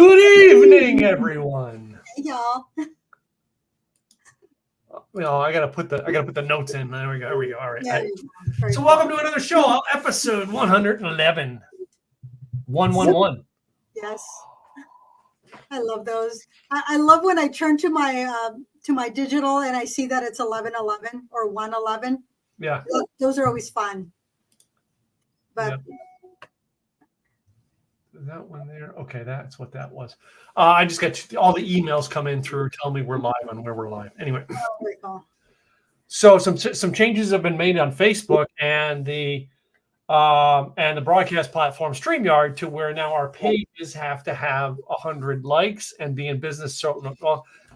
Good evening, everyone. Hey, y'all. I gotta put the notes in. There we go. All right. Yeah, So welcome to another show, episode 111. 111. Yes. I love those. I love when I turn to my digital and I see that it's 1111 or 111. Yeah. Those are always fun. But Yep. That one there. Okay, that's what that was. I just got all the emails come in through telling me we're live on where we're live. Anyway. very cool. So some changes have been made on Facebook and the broadcast platform StreamYard to where now our pages have to have 100 likes and be in business.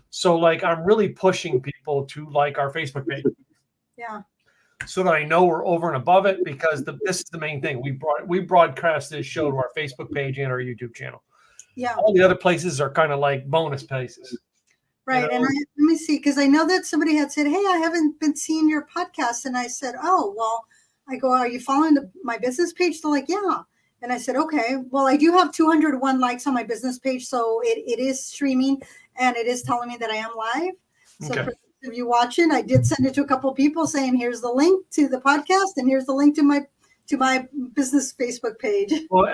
So like I'm really pushing people to like our Facebook page. Yeah. So that I know we're over and above it, because this is the main thing. We broadcast this show to our Facebook page and our YouTube channel. Yeah. All the other places are kind of like bonus places. Right. And let me see, because I know that somebody had said, hey, I haven't been seeing your podcast. And I said, oh, well, I go, are you following my business page? They're like, yeah. And I said, okay, well, I do have 201 likes on my business page. So it is streaming and it is telling me that I am live. So Okay. for those of you watching, I did send it to a couple of people saying, here's the link to the podcast and here's the link to my business Facebook page. Well,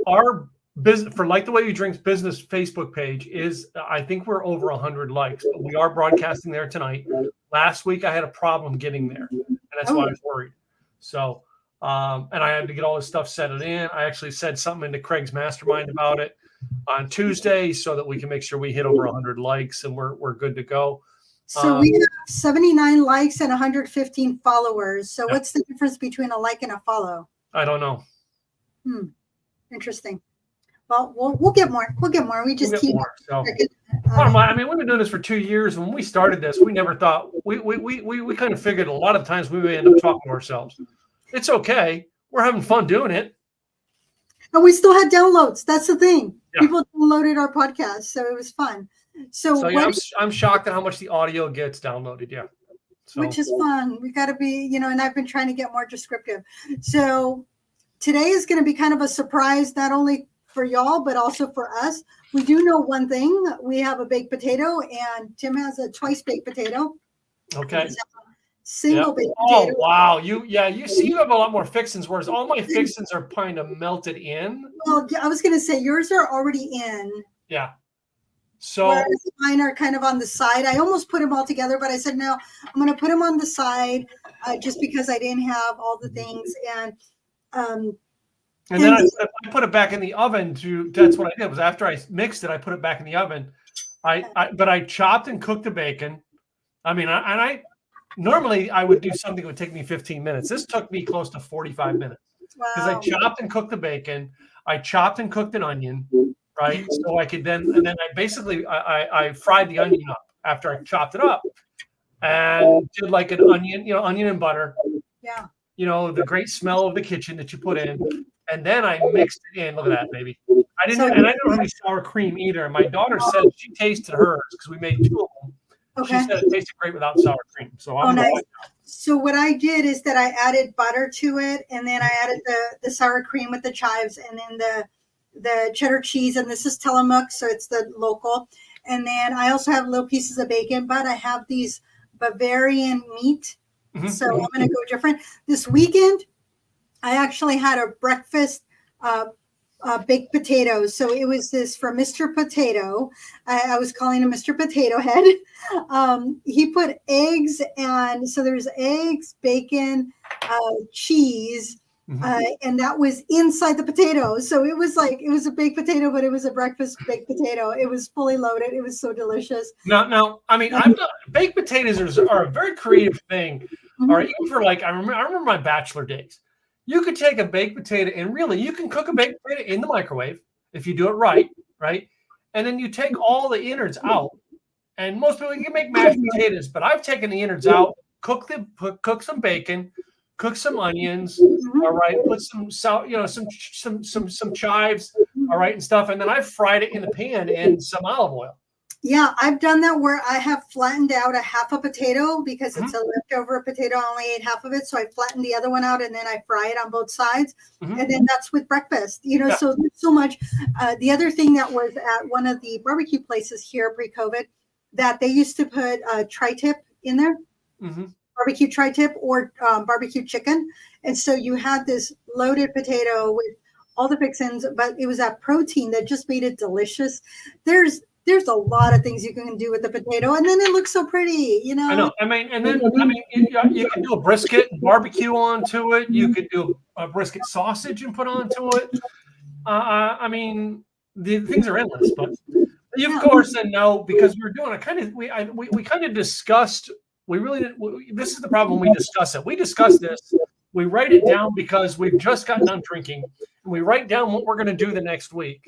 our business, for Like the Way You Drink's business Facebook page is, I think we're over 100 likes, but we are broadcasting there tonight. Last week I had a problem getting there, and that's why I was worried. So, and I had to get all this stuff set in. I actually said something into Craig's mastermind about it on Tuesday so that we can make sure we hit over 100 likes and we're good to go. So we have 79 likes and 115 followers. So what's the difference between a like and a follow? I don't know. Interesting. Well, we'll get more. We just keep more. So, I mean, we've been doing this for 2 years. When we started this, we never thought we kind of figured a lot of times we may end up talking to ourselves. It's okay. We're having fun doing it. And we still had downloads. That's the thing. Yeah. People downloaded our podcast, so it was fun. So yeah, I'm shocked at how much the audio gets downloaded. Yeah. So. Which is fun. We got to be, and I've been trying to get more descriptive. So today is going to be kind of a surprise, not only for y'all, but also for us. We do know one thing. We have a baked potato, and Tim has a twice baked potato. Okay. Single baked potato. Oh wow! You see, you have a lot more fixins, whereas all my fixins are kind of melted in. Well, I was going to say yours are already in. Yeah. So whereas mine are kind of on the side. I almost put them all together, but I said no. I'm going to put them on the side, just because I didn't have all the things. And then I put it back in the oven. That's what I did. Was after I mixed it, I put it back in the oven. But I chopped and cooked the bacon. I mean, normally I would do something that would take me 15 minutes. This took me close to 45 minutes because I chopped and cooked the bacon. I chopped and cooked an onion, right? So I could then I fried the onion up after I chopped it up and did like an onion, onion and butter. Yeah. The great smell of the kitchen that you put in. And then I mixed it in. Look at that, baby. I don't have any sour cream either. My daughter said she tasted hers because we made 2 of them. Okay. She said it tasted great without sour cream. So nice. So what I did is that I added butter to it, and then I added the sour cream with the chives, and then the cheddar cheese, and this is Tillamook, so it's the local. And then I also have little pieces of bacon, but I have these Bavarian meat. So I'm going to go different. This weekend, I actually had a breakfast baked potatoes. So it was this from Mr. Potato. I was calling him Mr. Potato Head. He put eggs, and so there's eggs, bacon, cheese, and that was inside the potato. So it was a baked potato, but it was a breakfast baked potato. It was fully loaded. It was so delicious. Now, I mean, baked potatoes are a very creative thing. Or even for I remember my bachelor days. You could take a baked potato and really you can cook a baked potato in the microwave if you do it right? And then you take all the innards out. And most people, you can make mashed potatoes, but I've taken the innards out, cook some bacon, cook some onions, all right, put some chives, all right, and stuff, and then I fried it in the pan in some olive oil. Yeah, I've done that where I have flattened out a half a potato because it's Mhm. a leftover potato. I only ate half of it. So I flattened the other one out and then I fry it on both sides. Mhm. And then that's with breakfast, Yeah. so there's so much. The other thing that was at one of the barbecue places here pre-COVID, that they used to put tri-tip in there, Mhm. barbecue tri-tip or barbecue chicken. And so you had this loaded potato with all the fixins, but it was that protein that just made it delicious. There's a lot of things you can do with the potato, and then it looks so pretty, I know. I mean, and then I mean, you can do a brisket and barbecue onto it. You could do a brisket sausage and put onto it. I mean, the things are endless. But you, of Yeah. course, said no because we were doing a kind of we kind of discussed. We really didn't. This is the problem. We discuss it. We discuss this. We write it down because we've just gotten done drinking, and we write down what we're going to do the next week.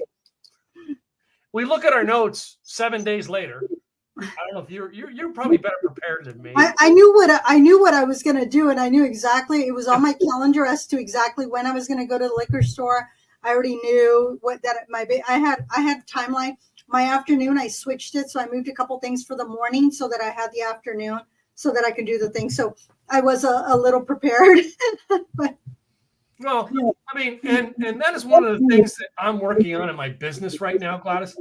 We look at our notes 7 days later. I don't know if you're probably better prepared than me. I knew what I was going to do, and I knew exactly. It was on my calendar as to exactly when I was going to go to the liquor store. I already knew what that I had timeline. My afternoon, I switched it, so I moved a couple things for the morning so that I had the afternoon so that I could do the thing. So I was a little prepared. But Well, I mean, and that is one of the things that I'm working on in my business right now, Gladys,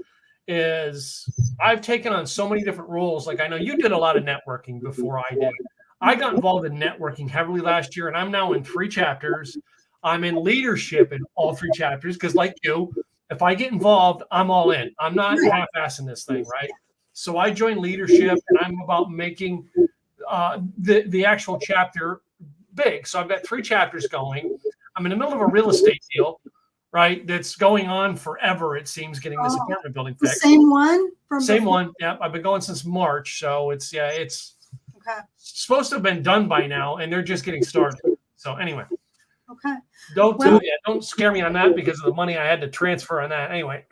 is I've taken on so many different roles. Like I know you did a lot of networking before I did. I got involved in networking heavily last year, and I'm now in 3 chapters. I'm in leadership in all 3 chapters because, like you, if I get involved, I'm all in. I'm not half-assing this thing, right? So I joined leadership, and I'm about making the actual chapter big. So I've got 3 chapters going. I'm in the middle of a real estate deal, right? That's going on forever. It seems getting this apartment building fixed. Same one from Same one. Yeah, I've been going since March, so it's Okay. supposed to have been done by now, and they're just getting started. So anyway, Okay. don't scare me on that because of the money I had to transfer on that. Anyway,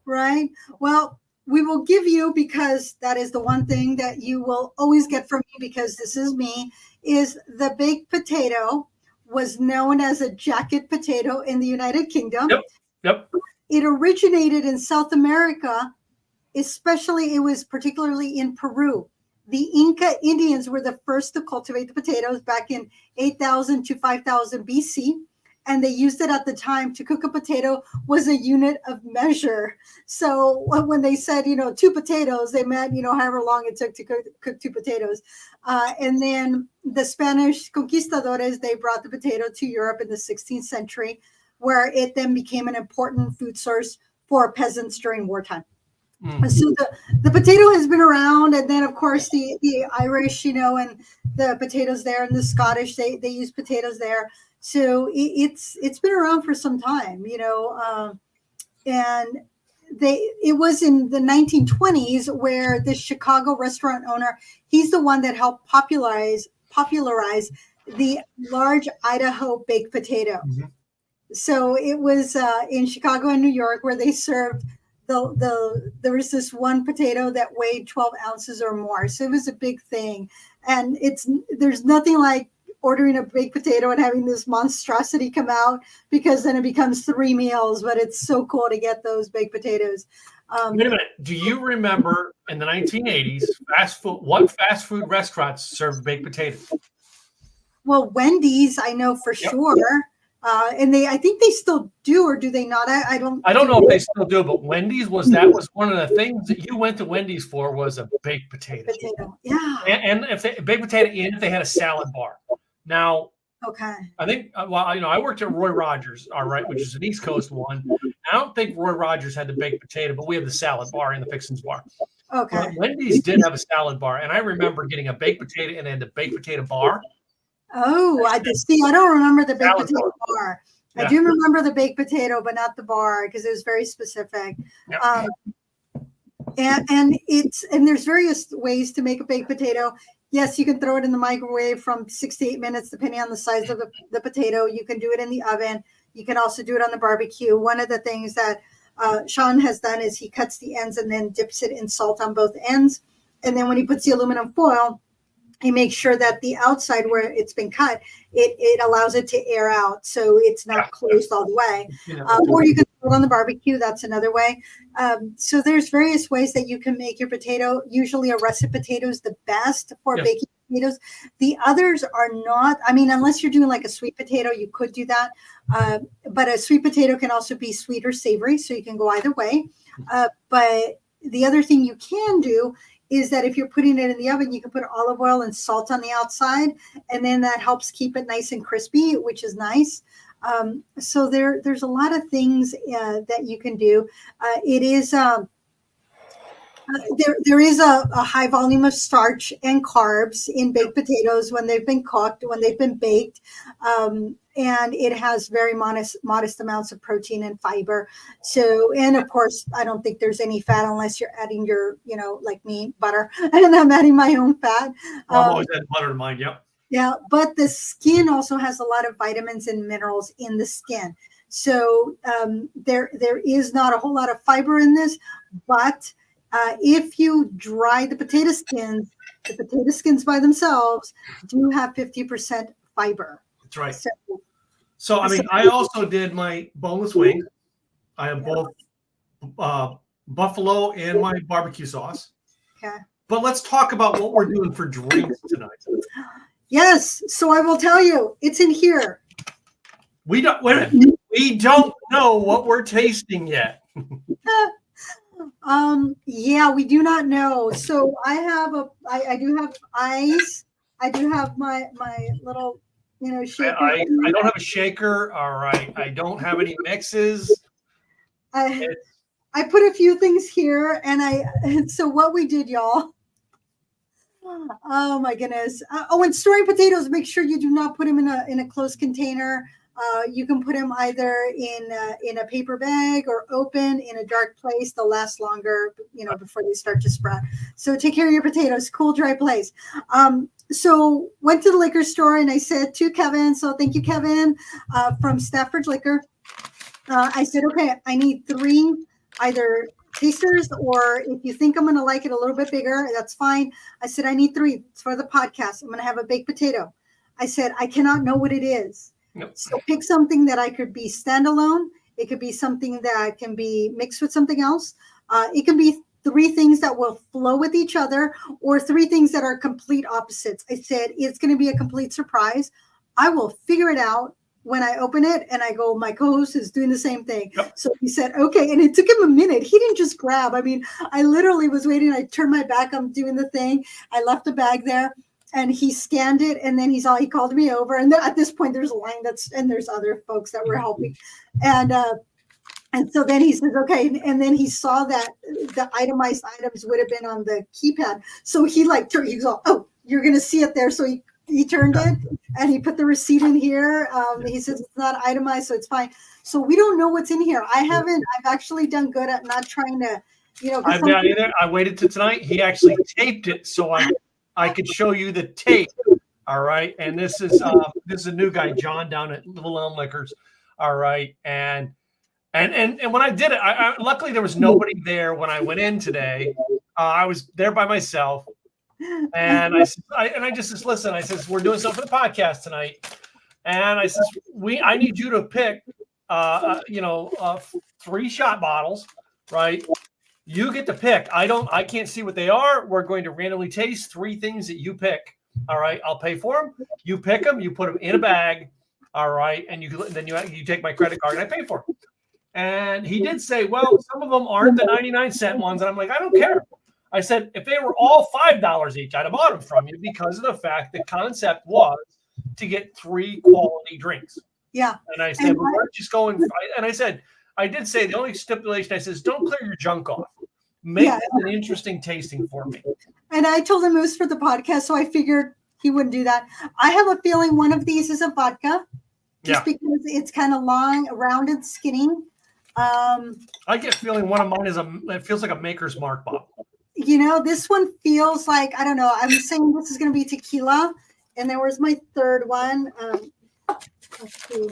Right. Well, we will give you, because that is the one thing that you will always get from me, because this is me, is the baked potato was known as a jacket potato in the United Kingdom. Yep. It originated in South America, especially it was particularly in Peru. The Inca Indians were the first to cultivate the potatoes back in 8,000 to 5,000 BC. And they used it at the time to cook a potato was a unit of measure. So when they said, 2 potatoes, they meant, however long it took to cook 2 potatoes. And then the Spanish conquistadores, they brought the potato to Europe in the 16th century, where it then became an important food source for peasants during wartime. So the potato has been around, and then of course the Irish, and the potatoes there, and the Scottish, they use potatoes there. So it's been around for some time, and it was in the 1920s where the Chicago restaurant owner, he's the one that helped popularize the large Idaho baked potato. Mm-hmm. So it was in Chicago and New York where they served there was this one potato that weighed 12 ounces or more. So it was a big thing. And there's nothing like ordering a baked potato and having this monstrosity come out, because then it becomes 3 meals. But it's so cool to get those baked potatoes. Wait a minute. Do you remember in the 1980s, what fast food restaurants served baked potatoes? Well, Wendy's, I know for sure. And I think they still do, or do they not? I don't know if they still do, but Wendy's was one of the things that you went to Wendy's for was a baked potato. Yeah. And if they baked potato, and if they had a salad bar. Now, okay. I think I worked at Roy Rogers, all right, which is an East Coast one. I don't think Roy Rogers had the baked potato, but we had the salad bar and the fixins bar. Okay. But Wendy's did have a salad bar, and I remember getting a baked potato and then the baked potato bar. Oh, I don't remember the baked potato bar. Yeah. I do remember the baked potato, but not the bar, because it was very specific. Yeah. And there's various ways to make a baked potato. Yes, you can throw it in the microwave from 6 to 8 minutes, depending on the size of the potato. You can do it in the oven. You can also do it on the barbecue. One of the things that Sean has done is he cuts the ends and then dips it in salt on both ends. And then when he puts the aluminum foil, he makes sure that the outside where it's been cut, it allows it to air out, so it's not closed all the way. Or you can Grilled on the barbecue, that's another way. So there's various ways that you can make your potato. Usually a russet potato is the best for baking potatoes. The others are not. I mean, unless you're doing like a sweet potato, you could do that. But a sweet potato can also be sweet or savory, so you can go either way. But the other thing you can do is that if you're putting it in the oven, you can put olive oil and salt on the outside, and then that helps keep it nice and crispy, which is nice. So there's a lot of things that you can do. It is there is a high volume of starch and carbs in baked potatoes when they've been cooked, when they've been baked, and it has very modest amounts of protein and fiber. So, and of course, I don't think there's any fat unless you're adding your, like me, butter, and I'm adding my own fat. I've always had butter in mine. Yep. Yeah, but the skin also has a lot of vitamins and minerals in the skin. So there is not a whole lot of fiber in this, but if you dry the potato skins by themselves do have 50% fiber. That's right. So I mean, I also did my boneless wings. I have both buffalo and my barbecue sauce. Okay. But let's talk about what we're doing for drinks tonight. Yes. So I will tell you, it's in here. We don't know what we're tasting yet. Yeah, we do not know. So I do have ice. I do have my little, shaker. I don't have a shaker. All right. I don't have any mixes. I put a few things here, and so what we did, y'all. Oh my goodness. And storing potatoes, make sure you do not put them in a closed container. You can put them either in a paper bag or open in a dark place. They'll last longer, before they start to sprout. So take care of your potatoes. Cool, dry place. So went to the liquor store and I said to Kevin, so thank you, Kevin, from Stafford Liquor. I said, okay, I need 3 either tasters, or if you think I'm going to like it a little bit bigger, that's fine. I said, I need 3 for the podcast. I'm going to have a baked potato. I said, I cannot know what it is. Nope. So pick something that I could be standalone. It could be something that can be mixed with something else. It can be 3 things that will flow with each other, or 3 things that are complete opposites. I said, it's going to be a complete surprise. I will figure it out when I open it, and I go, my co-host is doing the same thing. Yep. So he said, okay. And it took him a minute. He didn't just grab. I mean, I literally was waiting. I turned my back. I'm doing the thing. I left the bag there, and he scanned it. And then he called me over. And at this point, there's a line and there's other folks that were helping. And so then he says, okay. And then he saw that the itemized items would have been on the keypad. So he he goes, oh, you're going to see it there. So he turned it and he put the receipt in here. He says it's not itemized, so it's fine. So we don't know what's in here. I've actually done good at not trying to, I've not either. I waited till tonight. He actually taped it so I could show you the tape. All right. And this is a new guy, John, down at Little Elm Liquors. All right. And when I did it, I luckily there was nobody there when I went in today. I was there by myself. And I just said, listen, I says, we're doing something for the podcast tonight. And I says, I need you to pick, 3 shot bottles, right? You get to pick. I can't see what they are. We're going to randomly taste 3 things that you pick. All right. I'll pay for them. You pick them, you put them in a bag. All right. And then you take my credit card and I pay for them. And he did say, well, some of them aren't the 99-cent ones. And I'm like, I don't care. I said, if they were all $5 each, I'd have bought them from you, because of the fact the concept was to get 3 quality drinks. Yeah. And I said, well, we're just going. And I said, I did say the only stipulation, I says, don't clear your junk off. Make it an interesting tasting for me. And I told him it was for the podcast, so I figured he wouldn't do that. I have a feeling one of these is a vodka, just because it's kind of long, rounded, skinny. I get feeling one of mine it feels like a Maker's Mark bottle. This one feels like, I don't know. I'm saying this is going to be tequila. And then where's my third one? Let's see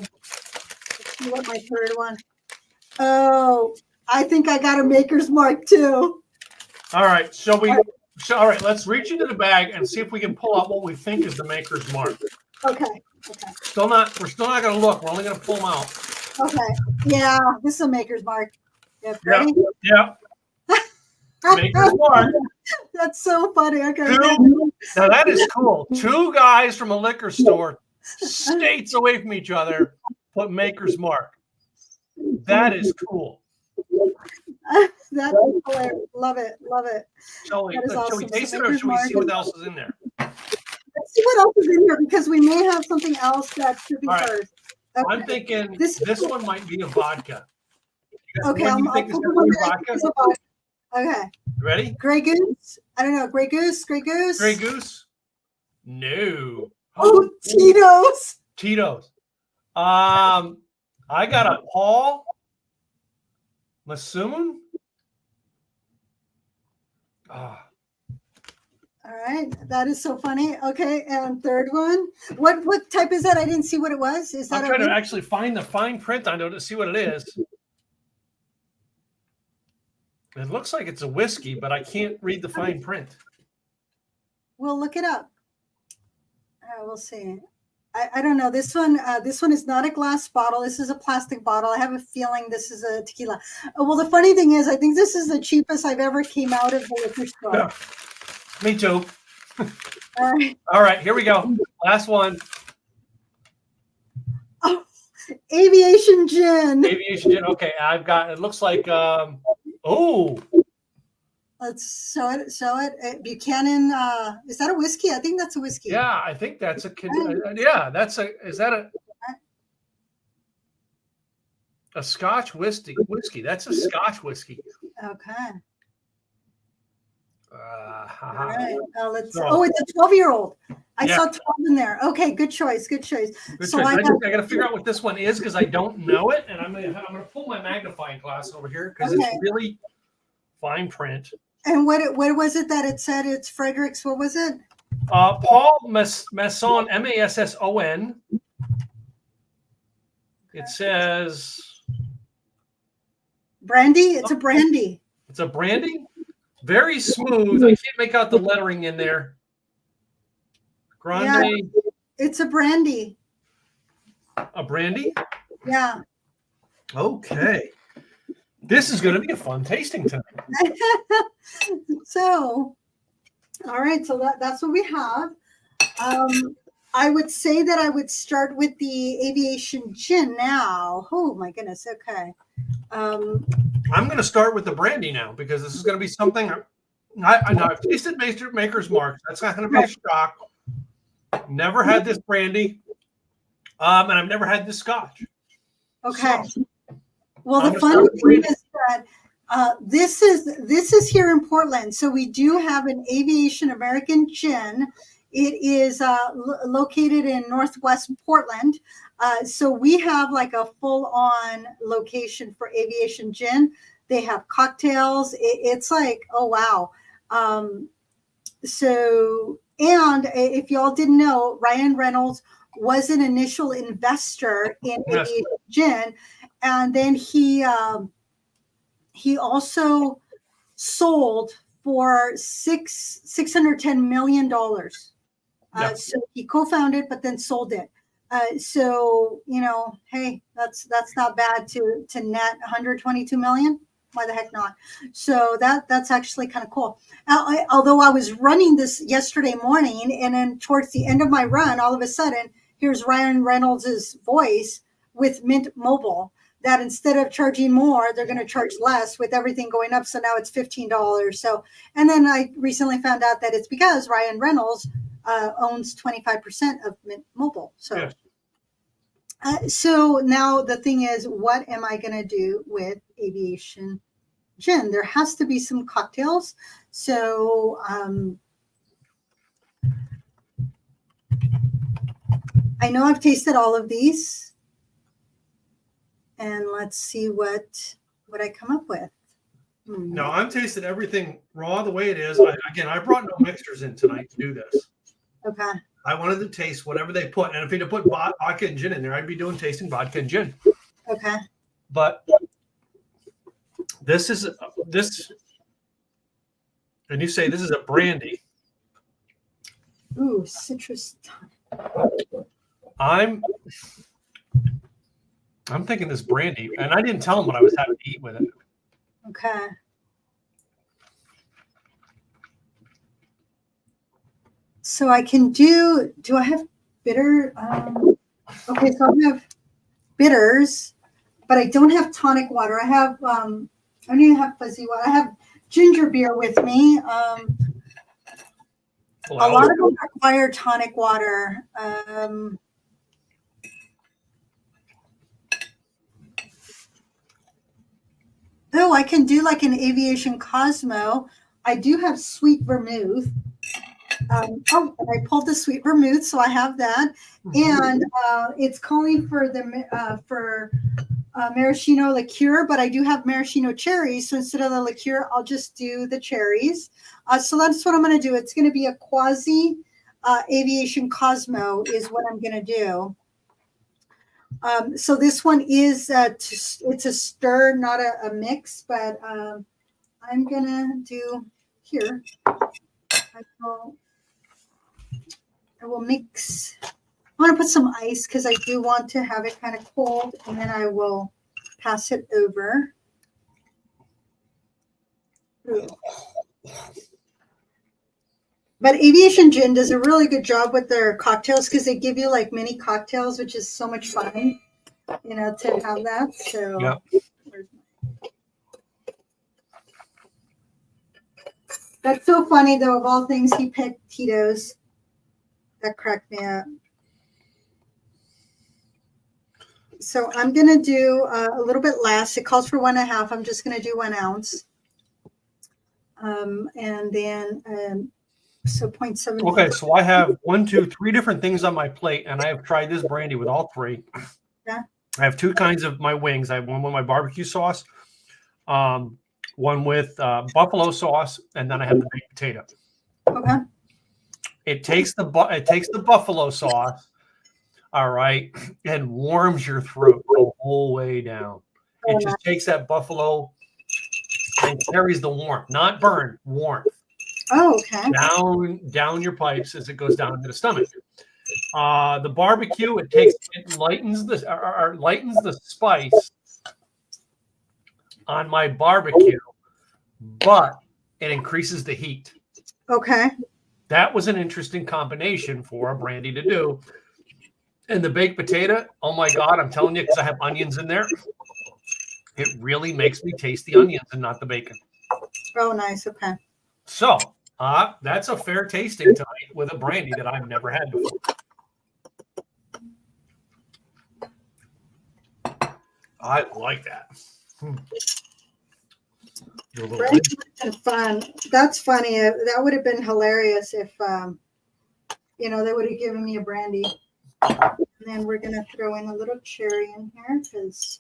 what my third one. Oh, I think I got a Maker's Mark too. All right. All right. Let's reach into the bag and see if we can pull out what we think is the Maker's Mark. Okay. We're still not going to look. We're only going to pull them out. Okay. Yeah, this is a maker's mark. Yep. Ready? Yeah. Maker's mark. That's so funny. Okay. Now that is cool. Two guys from a liquor store, states away from each other, put maker's mark. That is cool. That is hilarious. Love it. Love it. Shall we Awesome. taste it, or should we see what else is in there? Let's see what else is in here, because we may have something else that should be first. Okay. I'm thinking this one might be a vodka. Okay, I'll put one vodka. Okay. Ready? Grey Goose. I don't know. Grey Goose. Grey Goose. Grey Goose. No. Oh, Tito's. Tito's. I got a Paul Massoon. Ah. All right, that is so funny. Okay, and third one. What type is that? I didn't see what it was. Is that I'm trying to actually find the fine print on it to see what it is. It looks like it's a whiskey, but I can't read the fine print. We'll look it up. We'll see. I don't know. This one is not a glass bottle. This is a plastic bottle. I have a feeling this is a tequila. Well, the funny thing is, I think this is the cheapest I've ever came out of the liquor store. Yeah. Me too. All right, here we go. Last one. Oh, aviation gin. Aviation gin. Okay, I've got. It looks like. Let's show it. Buchanan. Is that a whiskey? I think that's a whiskey. Yeah, I think that's a. Yeah, that's a. Is that a Scotch whiskey? That's a Scotch whiskey. Okay. All right. It's a 12-year-old. I saw 12 in there. Okay, good choice. Good choice. I got to figure out what this one is because I don't know it, and I'm gonna pull my magnifying glass over here because it's really fine print. And what was it that it said? It's Frederick's. What was it? Paul Masson, Masson. It says brandy. It's a brandy. It's a brandy. Very smooth. I can't make out the lettering in there. Grande. Yeah, it's a brandy. A brandy? Yeah. Okay. This is going to be a fun tasting tonight. So, all right. So that's what we have. I would say that I would start with the aviation gin now. Oh my goodness. Okay. I'm going to start with the brandy now because this is going to be something I know I've tasted Maker's Mark. That's not going to be a shock. Never had this brandy, and I've never had this Scotch. Okay. So, well, the funny thing is that this is here in Portland. So we do have an Aviation American gin. It is located in Northwest Portland. So we have like a full-on location for aviation gin. They have cocktails. It's like, oh, wow. So, and if y'all didn't know, Ryan Reynolds was an initial investor in aviation gin. And then he also sold for $610 million. So he co-founded, but then sold it. So, hey, that's not bad to net 122 million. Why the heck not? So that's actually kind of cool. Although I was running this yesterday morning, and then towards the end of my run, all of a sudden, here's Ryan Reynolds' voice with Mint Mobile, that instead of charging more, they're going to charge less with everything going up. So now it's $15. So, and then I recently found out that it's because Ryan Reynolds owns 25% of Mint Mobile. So, so now the thing is, what am I going to do with aviation gin? There has to be some cocktails. So, I know I've tasted all of these. And let's see what I come up with. No, I'm tasting everything raw the way it is. I brought no mixtures in tonight to do this. Okay. I wanted to taste whatever they put. And if you'd put vodka and gin in there, I'd be tasting vodka and gin. Okay. But this, and you say this is a brandy. Ooh, citrus. I'm thinking this brandy, and I didn't tell him what I was having to eat with it. Okay. So I can do I have bitter? Okay, so I have bitters, but I don't have tonic water. I have, I don't even have fuzzy water. I have ginger beer with me. A lot of them require tonic water. Oh, I can do like an aviation Cosmo. I do have sweet vermouth. And I pulled the sweet vermouth, so I have that. And it's calling for the maraschino liqueur, but I do have maraschino cherries. So instead of the liqueur, I'll just do the cherries. So that's what I'm going to do. It's going to be a quasi aviation Cosmo is what I'm going to do. So this one is, it's a stir, not a mix, but I'm going to do here. I will mix. I want to put some ice because I do want to have it kind of cold, and then I will pass it over. Ooh. But Aviation Gin does a really good job with their cocktails because they give you like mini cocktails, which is so much fun, you know, to have that. So yeah. That's so funny, though. Of all things, he picked Tito's. That cracked me up. So I'm going to do a little bit less. It calls for 1.5. I'm just going to do 1 ounce. And then, so 0.7. Okay, so I have 1, 2, 3 different things on my plate, and I have tried this brandy with all 3. Yeah. I have 2 kinds of my wings. I have one with my barbecue sauce, one with buffalo sauce, and then I have the baked potato. Okay. It takes the buffalo sauce, all right, and warms your throat the whole way down. It just takes that buffalo and carries the warmth, not burn, warmth. Oh, okay. Down your pipes as it goes down into the stomach. The barbecue, it lightens the spice on my barbecue, but it increases the heat. Okay. That was an interesting combination for a brandy to do. And the baked potato, oh my God, I'm telling you, because I have onions in there, it really makes me taste the onions and not the bacon. Oh, nice. Okay. So that's a fair tasting tonight with a brandy that I've never had before. I like that. Fun. That's funny. That would have been hilarious if, you know, they would have given me a brandy. And then we're going to throw in a little cherry in here because.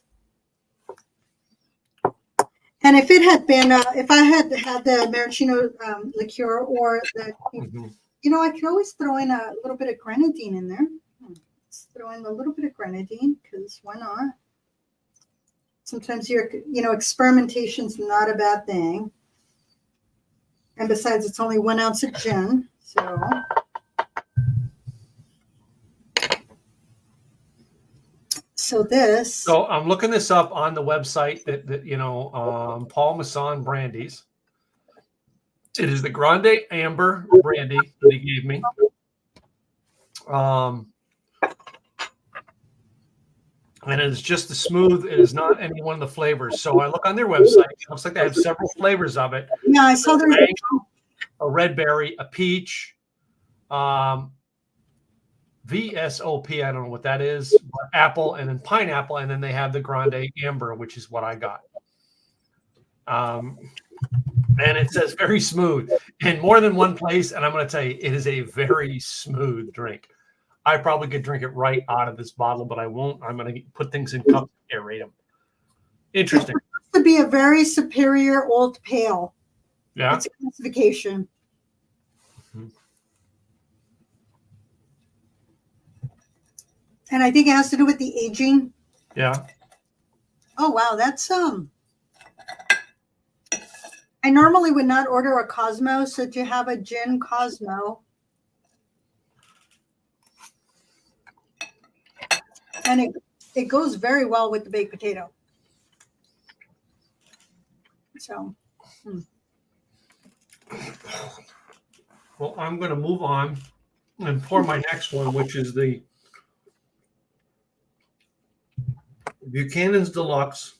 And if it had been, if I had had the maraschino liqueur or the, you know, I could always throw in a little bit of grenadine in there. Let's throw in a little bit of grenadine because why not? Sometimes experimentation's not a bad thing. And besides, it's only 1 ounce of gin. So this. So I'm looking this up on the website that Paul Masson Brandies. It is the Grande Amber brandy that he gave me. And it is just the smooth. It is not any one of the flavors. So I look on their website. It looks like they have several flavors of it. Yeah, I saw there's a red berry, a peach, VSOP. I don't know what that is. But apple and then pineapple, and then they have the Grande Amber, which is what I got. And it says very smooth in more than one place. And I'm going to tell you, it is a very smooth drink. I probably could drink it right out of this bottle, but I won't. I'm going to put things in cups and aerate them. Interesting. It has to be a very superior old pale. Yeah. It's a classification. Mm-hmm. And I think it has to do with the aging. Yeah. Oh, wow. That's I normally would not order a Cosmo, so to have a gin Cosmo. And it goes very well with the baked potato. So, Well, I'm going to move on and pour my next one, which is the Buchanan's Deluxe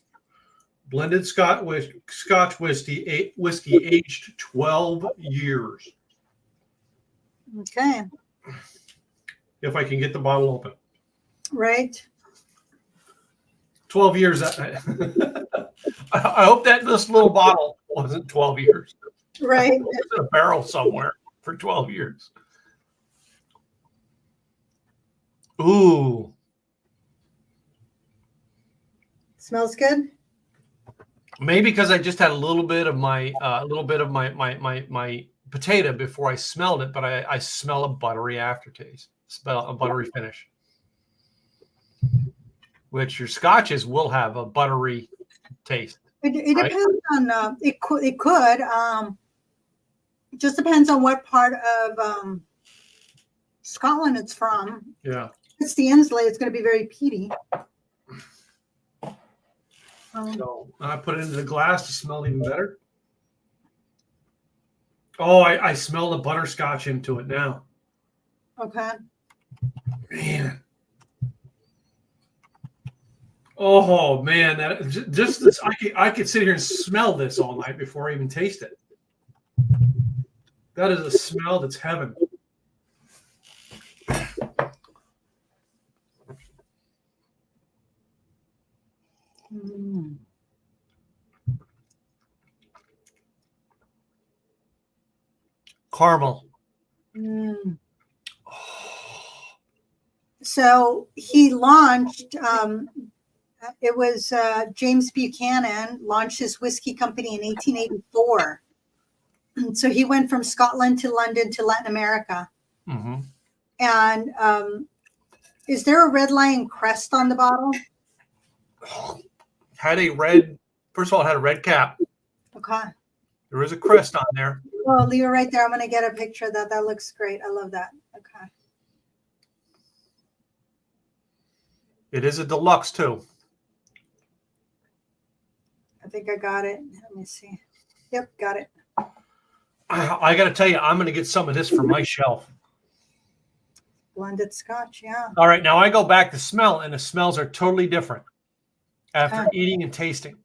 blended Scotch whiskey aged 12 years. okay. If I can get the bottle open. Right. 12 years. I hope that this little bottle wasn't 12 years. Right. It was in a barrel somewhere for 12 years. Ooh. Smells good. Maybe because I just had a little bit of my my potato before I smelled it, but I smell a buttery aftertaste, smell a buttery finish. Which your scotches will have a buttery taste. It right? depends on it could it just depends on what part of Scotland it's from. Yeah. If it's the Inslee, it's going to be very peaty. So I put it into the glass to smell even better. Oh, I smell the butterscotch into it now. Okay. Man. Oh man, that just this I could sit here and smell this all night before I even taste it. That is a smell that's heaven. Mm. Caramel. Mm. So he launched, it was James Buchanan launched his whiskey company in 1884. So he went from Scotland to London to Latin America. Mm-hmm. And is there a red lion crest on the bottle? Had a red, first of all, it had a red cap. Okay. There is a crest on there. Oh, leave it right there. I'm going to get a picture of that. That looks great. I love that. Okay. It is a deluxe too. I think I got it. Let me see. Yep, got it. I got to tell you, I'm going to get some of this for my shelf. Blended Scotch, yeah. All right, now I go back to smell, and the smells are totally different after eating and tasting.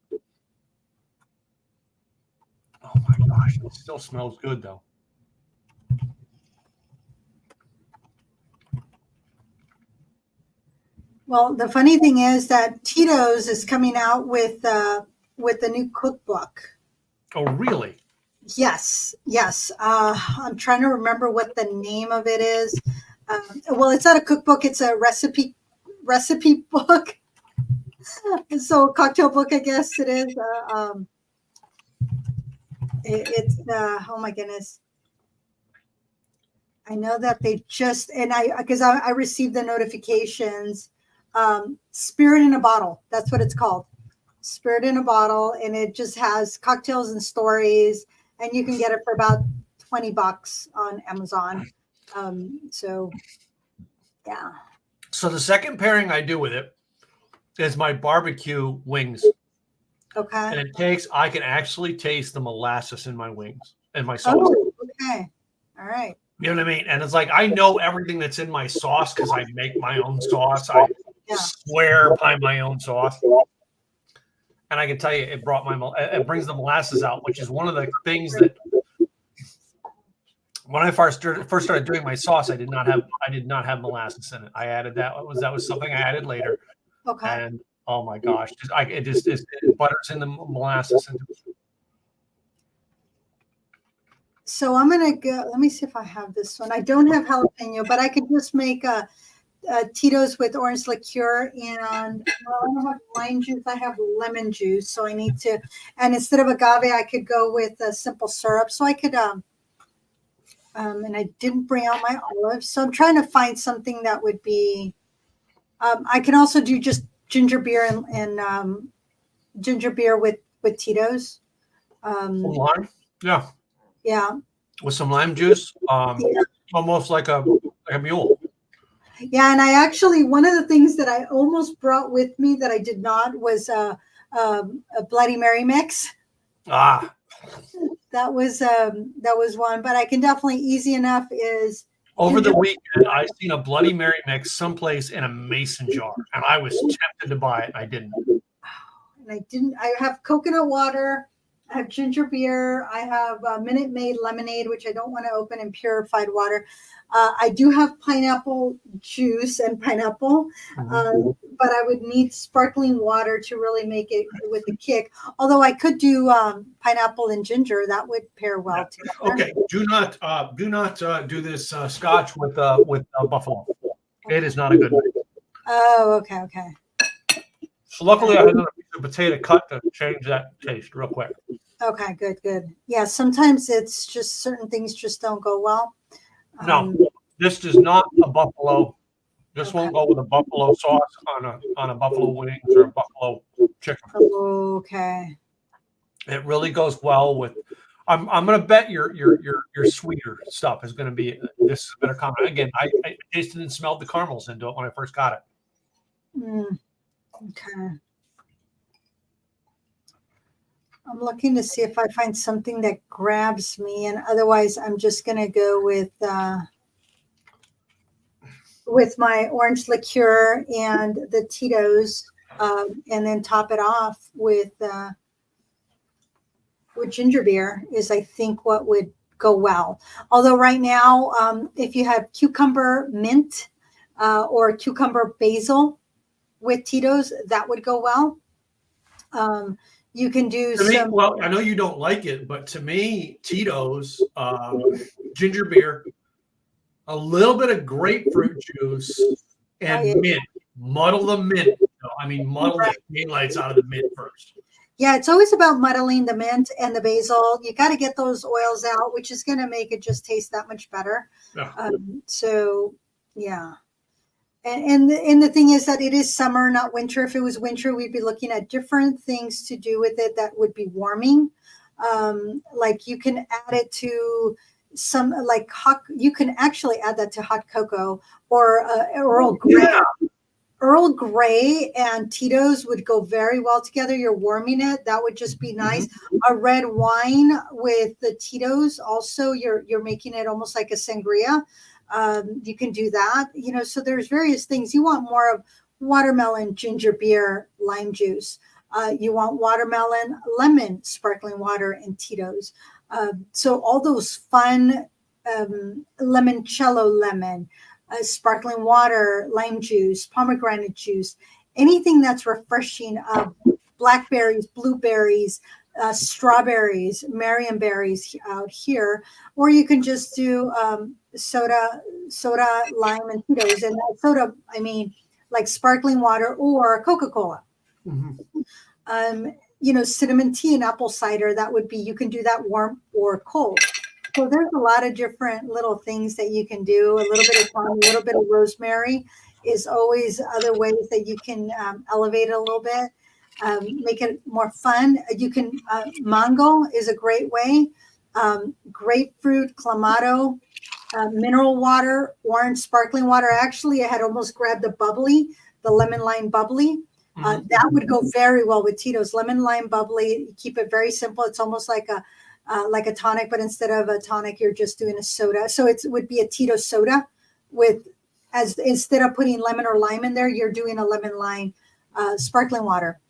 Oh my gosh, it still smells good though. Well, the funny thing is that Tito's is coming out with a new cookbook. Oh, really? Yes, yes. I'm trying to remember what the name of it is. Well, it's not a cookbook; it's a recipe book. So, a cocktail book, I guess it is. It's oh my goodness. I know that they just because I received the notifications. Spirit in a Bottle. That's what it's called. Spirit in a Bottle, and it just has cocktails and stories, and you can get it for about $20 on Amazon. So, yeah. So the second pairing I do with it is my barbecue wings. Okay. And I can actually taste the molasses in my wings and my sauce. Oh, okay. All right. You know what I mean? And it's like, I know everything that's in my sauce because I make my own sauce. I swear by my own sauce. And I can tell you, it brings the molasses out, which is one of the things that when I first started doing my sauce, I did not have molasses in it. I added that was something I added later. Okay. And oh my gosh, it butters in the molasses. So I'm gonna go. Let me see if I have this one. I don't have jalapeno, but I can just make Tito's with orange liqueur, and I don't have lime juice. I have lemon juice, so I need to. And instead of agave, I could go with a simple syrup. So I could. And I didn't bring out my olives, so I'm trying to find something that would be. I can also do just ginger beer and ginger beer with Tito's. Lime, yeah. Yeah. With some lime juice, almost like a mule. Yeah, and I actually, one of the things that I almost brought with me that I did not was a Bloody Mary mix. Ah, That was one, but I can definitely easy enough is over the ginger. weekend, I seen a Bloody Mary mix someplace in a mason jar, and I was tempted to buy it. And I didn't. And I didn't. I have coconut water. I have ginger beer. I have Minute Maid lemonade, which I don't want to open, and purified water. I do have pineapple juice and pineapple, but I would need sparkling water to really make it with a kick. Although I could do pineapple and ginger, that would pair well together. Okay, do not do this scotch with buffalo. It is not a good mix. Oh, okay, okay. So luckily, I had another piece of potato cut to change that taste real quick. Okay, good, good. Yeah, sometimes it's just certain things just don't go well. No, this is not a buffalo. This won't go with a buffalo sauce on a buffalo wings or a buffalo chicken. Okay. It really goes well with. I'm going to bet your sweeter stuff is going to be this is a better comment. Again, I tasted and smelled the caramels into it when I first got it. Okay. I'm looking to see if I find something that grabs me, and otherwise I'm just going to go with my orange liqueur and the Tito's, and then top it off with ginger beer is, I think, what would go well. Although right now, if you have cucumber mint or cucumber basil with Tito's, that would go well. You can do some. Well, I know you don't like it, but to me, Tito's ginger beer, a little bit of grapefruit juice, and mint. Muddle the mint. I mean, muddle the daylights out of the mint first. Yeah, it's always about muddling the mint and the basil. You got to get those oils out, which is going to make it just taste that much better. Yeah. So, yeah. And the thing is that it is summer, not winter. If it was winter, we'd be looking at different things to do with it that would be warming. Like you can add it to some like hot. You can actually add that to hot cocoa or Earl Grey. Yeah. Earl Grey and Tito's would go very well together. You're warming it. That would just be nice. A red wine with the Tito's. Also, you're making it almost like a sangria. You can do that. So there's various things. You want more of watermelon, ginger beer, lime juice. You want watermelon, lemon, sparkling water, and Tito's. So all those fun limoncello lemon, sparkling water, lime juice, pomegranate juice, anything that's refreshing, blackberries, blueberries, strawberries, Marionberries out here, or you can just do soda, lime, and Tito's. And soda, I mean, like sparkling water or Coca-Cola. Cinnamon tea and apple cider, that would be, you can do that warm or cold. So there's a lot of different little things that you can do. A little bit of thyme, a little bit of rosemary is always other ways that you can elevate it a little bit, make it more fun. You can, mango is a great way. Grapefruit, clamato, mineral water, orange sparkling water. Actually, I had almost grabbed the lemon lime bubbly. That would go very well with Tito's. Lemon lime bubbly. Keep it very simple. It's almost like a tonic, but instead of a tonic, you're just doing a soda. So it would be a Tito soda instead of putting lemon or lime in there, you're doing a lemon lime sparkling water,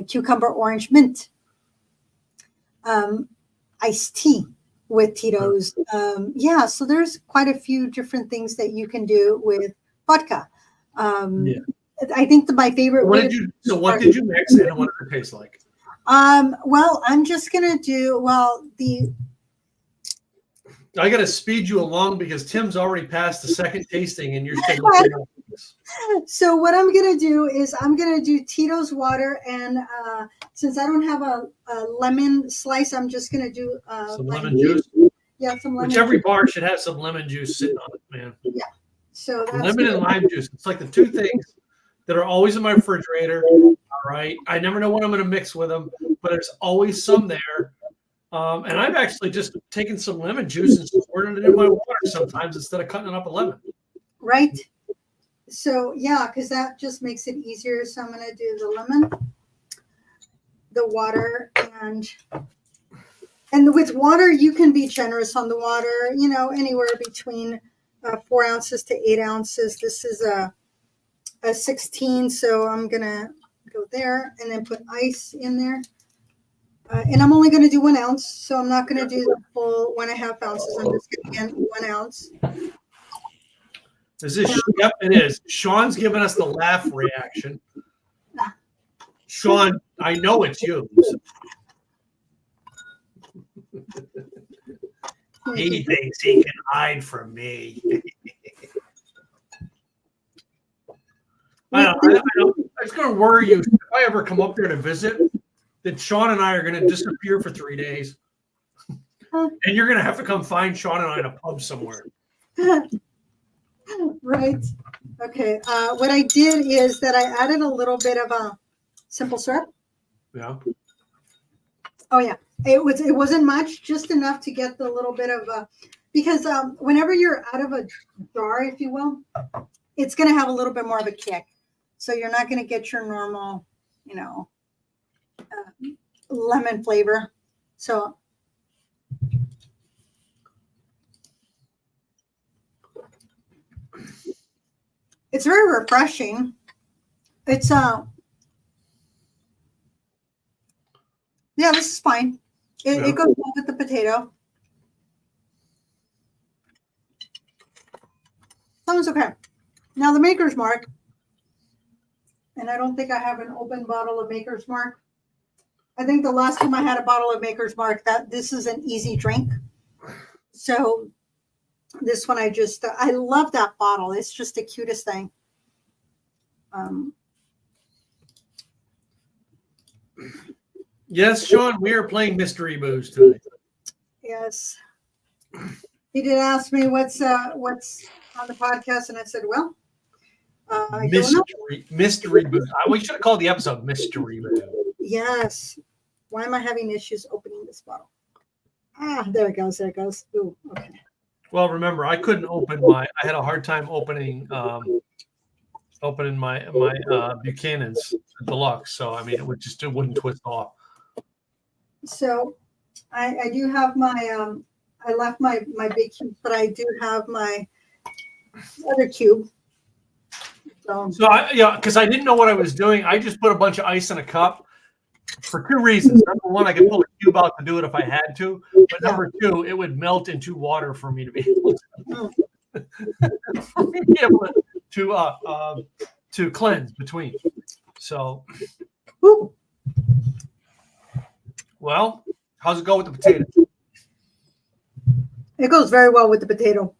cucumber, orange, mint, iced tea with Tito's. So there's quite a few different things that you can do with vodka. I think my favorite. What did you mix and what did it taste like? Well, I'm just gonna do I gotta speed you along because Tim's already passed the second tasting and you're still looking at this. So what I'm gonna do is I'm gonna do Tito's water, and since I don't have a lemon slice, I'm just gonna do some lemon juice. Yeah, some lemon. Which every bar should have some lemon juice sitting on it, man. Yeah. So that's lemon and lime juice. It's like the two things that are always in my refrigerator. All right. I never know what I'm going to mix with them, but there's always some there. And I've actually just taken some lemon juice and squirted it in my water sometimes instead of cutting it up a lemon. Right. So yeah, because that just makes it easier. So I'm going to do the lemon, the water, and with water, you can be generous on the water, anywhere between 4 ounces to 8 ounces. This is a 16, so I'm going to go there and then put ice in there. And I'm only going to do 1 ounce, so I'm not going to do the full 1.5 ounces. I'm just going to get 1 ounce. Is this? Yep, it is. Sean's giving us the laugh reaction. Sean, I know it's you. He thinks he can hide from me. I know. It's going to worry you if I ever come up there to visit. That Sean and I are going to disappear for 3 days, and you're going to have to come find Sean and I in a pub somewhere. Right. Okay. What I did is that I added a little bit of a simple syrup. Yeah. Oh yeah. It wasn't much, just enough to get the little bit of because whenever you're out of a jar, if you will, it's going to have a little bit more of a kick. So you're not going to get your normal, lemon flavor. So it's very refreshing. It's yeah, this is fine. It goes well with the potato. Sounds okay. Now the Maker's Mark, and I don't think I have an open bottle of Maker's Mark. I think the last time I had a bottle of Maker's Mark, this is an easy drink. So this one, I love that bottle. It's just the cutest thing. Yes, Sean, we are playing Mystery Booze tonight. Yes. He did ask me what's on the podcast, and I said, well, I don't know. Mystery Booze. We should have called the episode Mystery Booze. Yes. Why am I having issues opening this bottle? There it goes. There it goes. Ooh, okay. Well, remember, I couldn't open I had a hard time opening my Buchanan's Deluxe. So, I mean, it wouldn't twist off. So I do have my, I left my big cube, but I do have my other cube. So because I didn't know what I was doing. I just put a bunch of ice in a cup for 2 reasons. Number one, I could pull a cube out to do it if I had to. But number two, it would melt into water for me to be able to cleanse between. So, well, how's it go with the potato? It goes very well with the potato.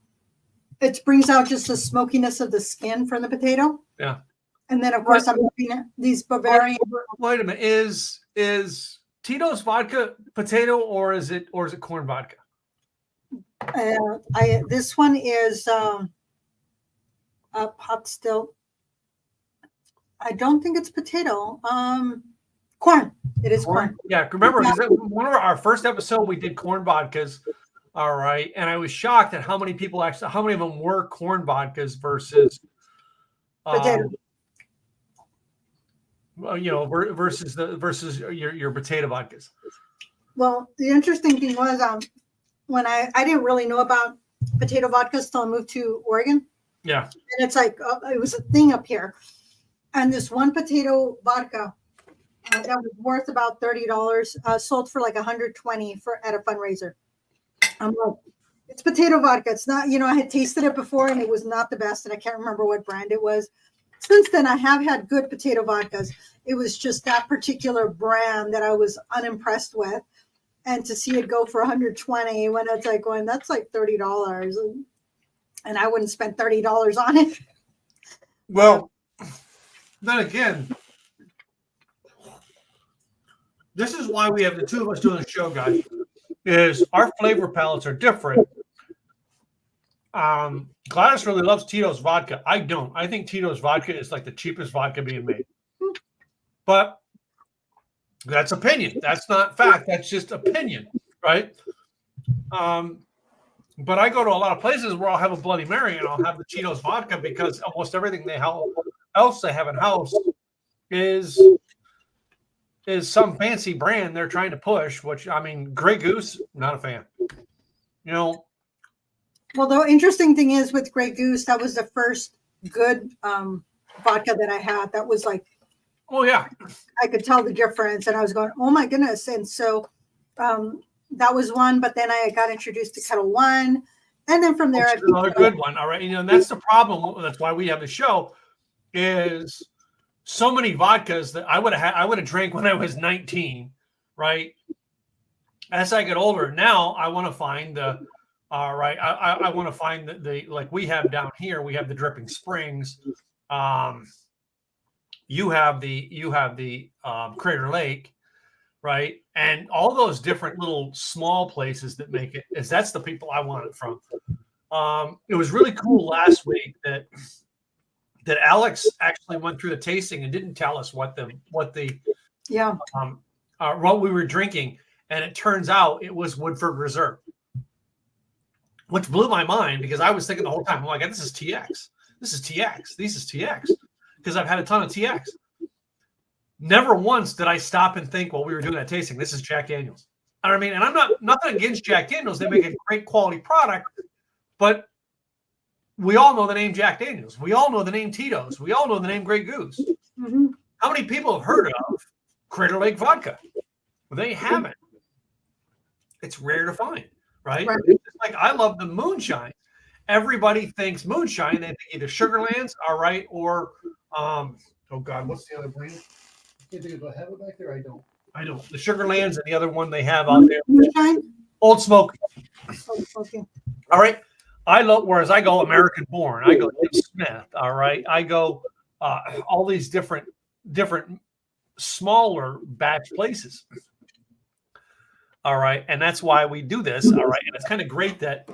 It brings out just the smokiness of the skin from the potato. Yeah. And then, of course, I'm looking at these Bavarian. Wait a minute. Is Tito's vodka potato or is it corn vodka? This one is pot still. I don't think it's potato. Corn. It is corn. Yeah. Remember, one of our first episode, we did corn vodkas. All right. And I was shocked at how many of them were corn vodkas versus Potato. Versus your potato vodkas. Well, the interesting thing was when I didn't really know about potato vodkas till I moved to Oregon. Yeah. And it's like it was a thing up here. And this one potato vodka that was worth about $30 sold for like $120 at a fundraiser. I'm like, it's potato vodka. It's not, I had tasted it before and it was not the best. And I can't remember what brand it was. Since then, I have had good potato vodkas. It was just that particular brand that I was unimpressed with. And to see it go for $120 when it's like going, that's like $30. And I wouldn't spend $30 on it. Well, then again, this is why we have the two of us doing the show, guys, is our flavor palettes are different. Gladys really loves Tito's vodka. I don't. I think Tito's vodka is like the cheapest vodka being made. But that's opinion. That's not fact. That's just opinion, right? But I go to a lot of places where I'll have a Bloody Mary and I'll have the Cheetos vodka because almost everything else they have in house is some fancy brand they're trying to push. Which I mean, Grey Goose, not a fan. You know. Well, the interesting thing is with Grey Goose, that was the first good vodka that I had. That was like, oh yeah, I could tell the difference, and I was going, oh my goodness. And so that was one, but then I got introduced to Kettle One, and then from there, another good one. All right, and that's the problem. That's why we have the show. Is so many vodkas that I would have drank when I was 19, right? As I get older, now I want to find the right. I want to find the like we have down here. We have the Dripping Springs. You have the Crater Lake, right? And all those different little small places that make it. That's the people I want it from. It was really cool last week that Alex actually went through the tasting and didn't tell us what we were drinking, and it turns out it was Woodford Reserve, which blew my mind because I was thinking the whole time, oh my God, this is TX, this is TX, because I've had a ton of TX. Never once did I stop and think while we were doing that tasting, this is Jack Daniels. I mean, and I'm nothing against Jack Daniels; they make a great quality product, but we all know the name Jack Daniels. We all know the name Tito's. We all know the name Grey Goose. Mm-hmm. How many people have heard of Crater Lake vodka? Well, they haven't. It's rare to find, right? It's like I love the moonshine. Everybody thinks moonshine. They think either Sugarlands, all right, or oh God, what's the other brand? Do I have it back there? I don't. The Sugarlands and the other one they have out there. Moonshine? Old Smoke. Old Smoking. All right. I love, whereas I go American Born, I go Dave Smith. All right, I go all these different smaller batch places. All right, and that's why we do this. All right, and it's kind of great that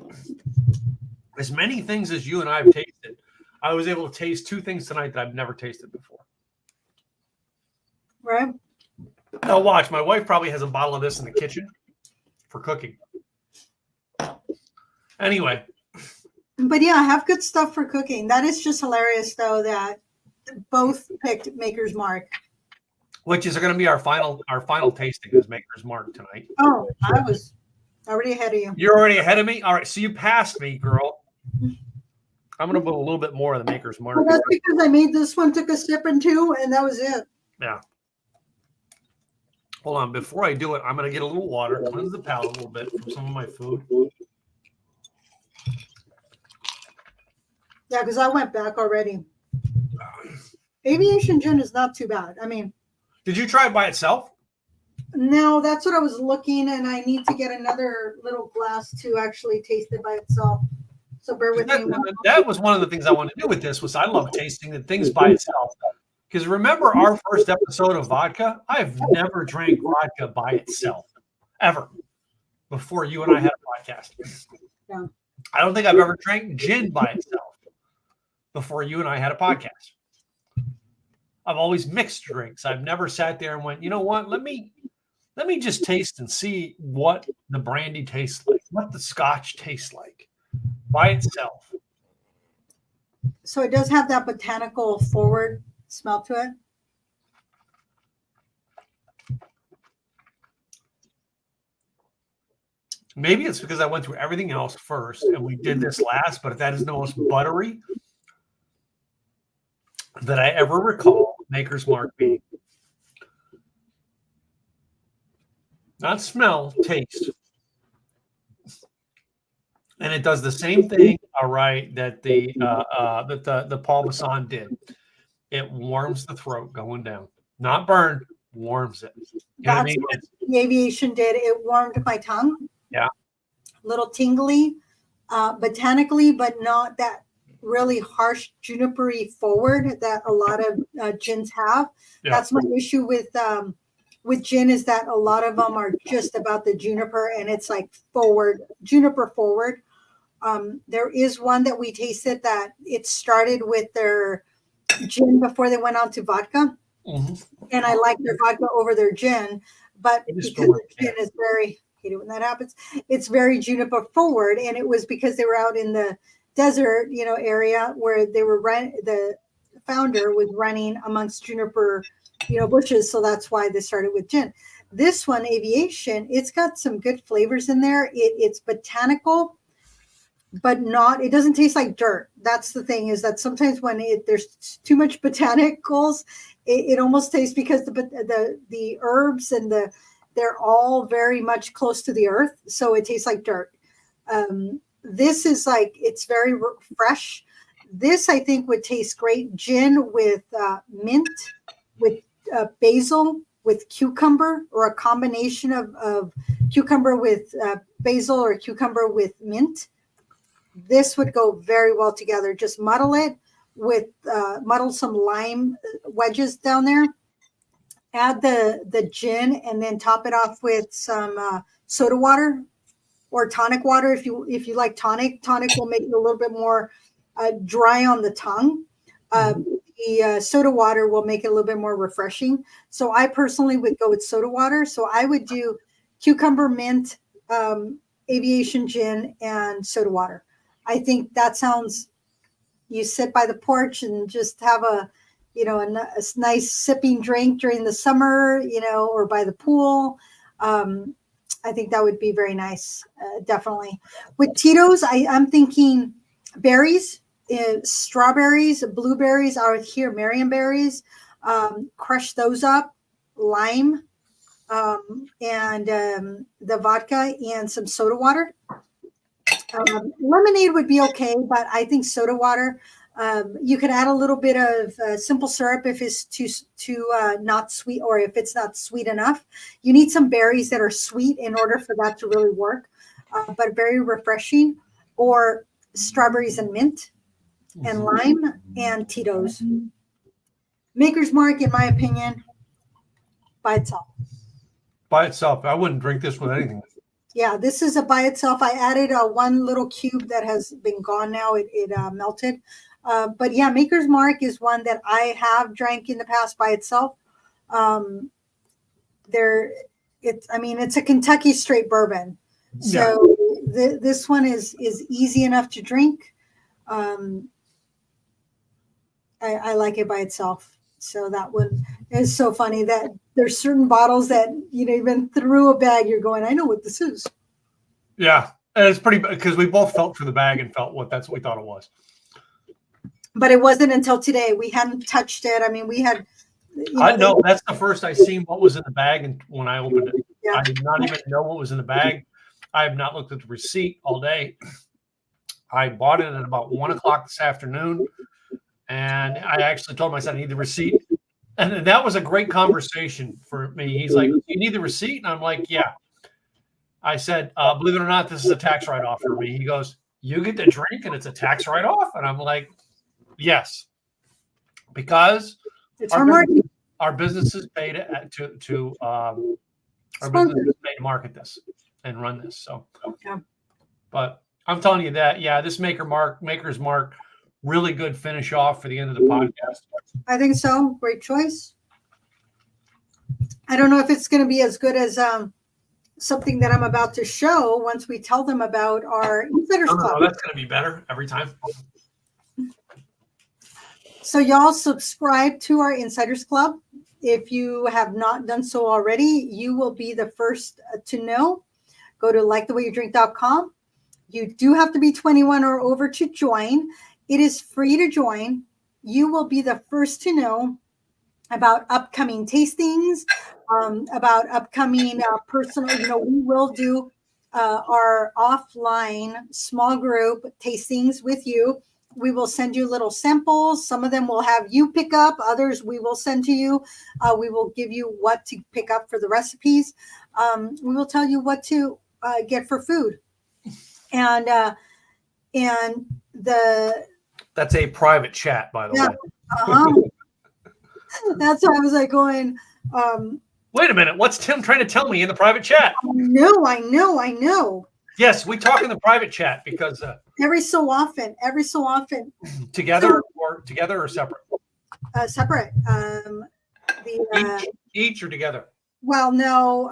as many things as you and I have tasted, I was able to taste two things tonight that I've never tasted before. Right. Now watch, my wife probably has a bottle of this in the kitchen for cooking. Anyway. But yeah, I have good stuff for cooking. That is just hilarious, though, that both picked Maker's Mark. Which is going to be our final tasting is Maker's Mark tonight. Oh, I was already ahead of you. You're already ahead of me? All right, so you passed me, girl. I'm going to put a little bit more of the Maker's Mark. Well, that's because I made this one, took a sip and two, and that was it. Yeah. Hold on. Before I do it, I'm going to get a little water, cleanse the palate a little bit from some of my food. Yeah, because I went back already. Aviation gin is not too bad. I mean, did you try it by itself? No, that's what I was looking, and I need to get another little glass to actually taste it by itself. So bear with me. That was one of the things I wanted to do with this was I love tasting the things by itself. Because remember our first episode of vodka? I've never drank vodka by itself, ever, before you and I had a podcast. Yeah. I don't think I've ever drank gin by itself before you and I had a podcast. I've always mixed drinks. I've never sat there and went, you know what? Let me just taste and see what the brandy tastes like, what the scotch tastes like by itself. So it does have that botanical forward smell to it. Maybe it's because I went through everything else first and we did this last, but that is the most buttery that I ever recall Maker's Mark being. Not smell, taste. And it does the same thing, all right, that the Paul Masson did. It warms the throat going down. Not burn, warms it. You know what I mean? What the Aviation did. It warmed my tongue. Yeah. A little tingly, botanically, but not that really harsh junipery forward that a lot of gins have. Yeah. That's my issue with gin is that a lot of them are just about the juniper and it's like forward, juniper forward. There is one that we tasted that it started with their gin before they went on to vodka. Mm-hmm. And I like their vodka over their gin, but because the gin is very hate it when that happens. It's very juniper forward, and it was because they were out in the desert, area where they were the founder was running amongst juniper, bushes. So that's why they started with gin. This one, Aviation, it's got some good flavors in there. It's botanical, but it doesn't taste like dirt. That's the thing, is that sometimes when there's too much botanicals, it almost tastes, because the herbs and they're all very much close to the earth. So it tastes like dirt. This is it's very fresh. This, I think, would taste great. Gin with mint, with basil, with cucumber, or a combination of cucumber with basil, or cucumber with mint. This would go very well together. Just muddle it with muddle some lime wedges down there. Add the gin, and then top it off with some soda water or tonic water. If you like tonic will make it a little bit more dry on the tongue. The soda water will make it a little bit more refreshing. So I personally would go with soda water. So I would do cucumber, mint, Aviation gin, and soda water. I think that sounds, you sit by the porch and just have a nice sipping drink during the summer, or by the pool. I think that would be very nice. Definitely. With Tito's, I'm thinking berries, strawberries, blueberries out here, Marionberries, crush those up, lime, and the vodka and some soda water. Lemonade would be okay, but I think soda water. You could add a little bit of simple syrup if it's too not sweet, or if it's not sweet enough. You need some berries that are sweet in order for that to really work, but very refreshing. Or strawberries and mint, and lime, and Tito's. Maker's Mark, in my opinion, by itself. By itself, I wouldn't drink this with anything. Yeah, this is a by itself. I added one little cube that has been gone now. It melted. But yeah, Maker's Mark is one that I have drank in the past by itself. It's a Kentucky straight bourbon. So yeah. This one is easy enough to drink. I like it by itself. So that one is so funny that there's certain bottles that, even through a bag, you're going, I know what this is. Yeah. And it's pretty, because we both felt through the bag and felt that's what we thought it was. But it wasn't until today. We hadn't touched it. I mean, we had. I know that's the first I seen what was in the bag, and when I opened it, yeah. I did not even know what was in the bag. I have not looked at the receipt all day. I bought it at about 1:00 this afternoon, and I actually told him, I said, I need the receipt. And that was a great conversation for me. He's like, you need the receipt? And I'm like, yeah. I said, believe it or not, this is a tax write-off for me. He goes, you get to drink and it's a tax write-off? And I'm like, yes. Because our business is paid to market this and run this. So, yeah. But I'm telling you that, yeah, this Maker's Mark, really good finish off for the end of the podcast. I think so. Great choice. I don't know if it's going to be as good as something that I'm about to show once we tell them about our Insiders Club. No, that's going to be better every time. So y'all subscribe to our Insiders Club. If you have not done so already, you will be the first to know. Go to likethewayyoudrink.com. You do have to be 21 or over to join. It is free to join. You will be the first to know about upcoming tastings, about upcoming personal, we will do our offline small group tastings with you. We will send you little samples. Some of them will have you pick up. Others we will send to you. We will give you what to pick up for the recipes. We will tell you what to get for food. And that's a private chat, by the way. Uh-huh. That's why I was like going. Wait a minute. What's Tim trying to tell me in the private chat? I know. Yes, we talk in the private chat because every so often. Together or separate? Separate. Each or together? Well, no.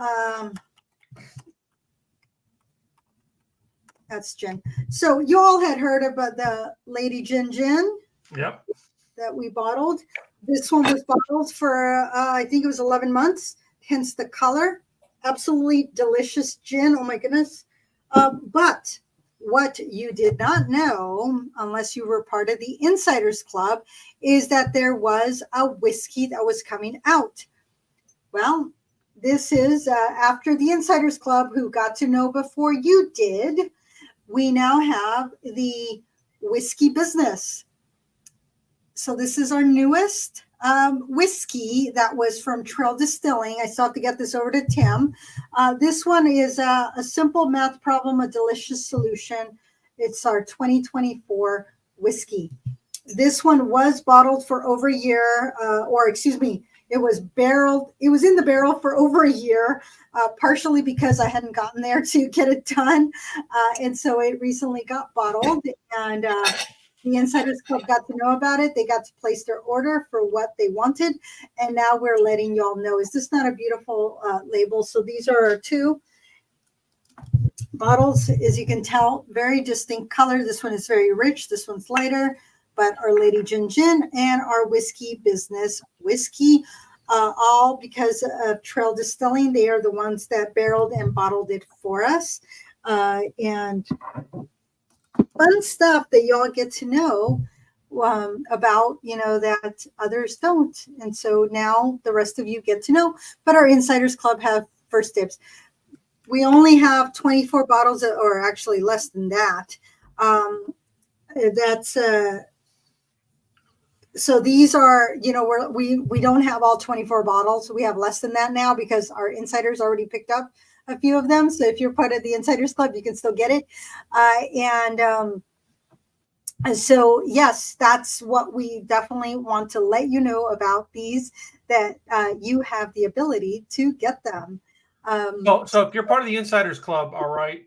That's gin. So you all had heard about the Lady Gin gin Yep. that we bottled. This one was bottled for, I think it was 11 months, hence the color. Absolutely delicious gin. Oh my goodness. But what you did not know, unless you were part of the Insiders Club, is that there was a whiskey that was coming out. Well, this is after the Insiders Club, who got to know before you did. We now have the whiskey business. So this is our newest whiskey that was from Trail Distilling. I still have to get this over to Tim. This one is a simple math problem, a delicious solution. It's our 2024 whiskey. This one was bottled for over a year, it was barreled. It was in the barrel for over a year, partially because I hadn't gotten there to get it done. And so it recently got bottled, and the Insiders Club got to know about it. They got to place their order for what they wanted. And now we're letting y'all know. Is this not a beautiful label? So these are our two bottles. As you can tell, very distinct color. This one is very rich. This one's lighter. But our Lady Gin Gin and our whiskey business whiskey, all because of Trail Distilling. They are the ones that barreled and bottled it for us. And fun stuff that y'all get to know about, that others don't. And so now the rest of you get to know. But our Insiders Club have first dibs. We only have 24 bottles, or actually less than that. So these are, we don't have all 24 bottles. We have less than that now because our insiders already picked up a few of them. So if you're part of the Insiders Club, you can still get it. And so, yes, that's what we definitely want to let you know about these, that you have the ability to get them. So if you're part of the Insiders Club, all right,